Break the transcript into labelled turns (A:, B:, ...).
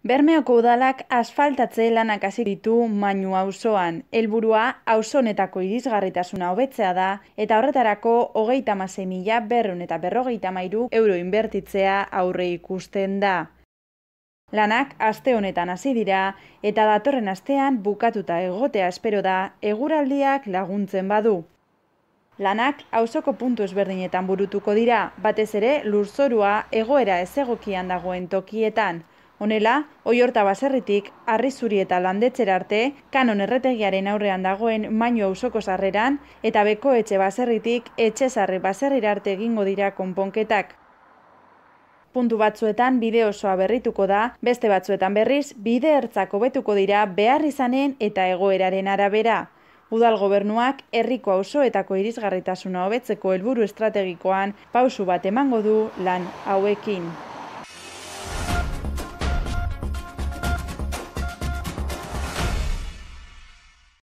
A: Bermeoko udalak asfaltatze lanak hasi ditu Mainu auzoan. Helburua auzo honetako irisgarritasuna hobetzea da eta horretarako 36.153 euro inbertitzea aurreikusten da. Lanak aste honetan hasi dira eta datorren astean bukatuta egotea espero da eguraldiak laguntzen badu. Lanak auzoko puntu ezberdinetan burutuko dira, batez ere lurzorua egoera ezegokian dagoen tokietan. Honela, Oiorta baserritik Arrizuri eta Landetzera arte, Kanon erretegiaren aurrean dagoen Mainu auzoko sarreran, eta Bekoetxe baserritik Etxezarre baserrira arte egingo dira konponketak. Puntu batzuetan bide osoa berrituko da, beste batzuetan berriz bide ertzak hobetuko dira behar izanen eta egoeraren arabera. Udal gobernuak herriko auzoetako irisgarritasuna hobetzeko helburu estrategikoan pausu bat emango du lan hauekin.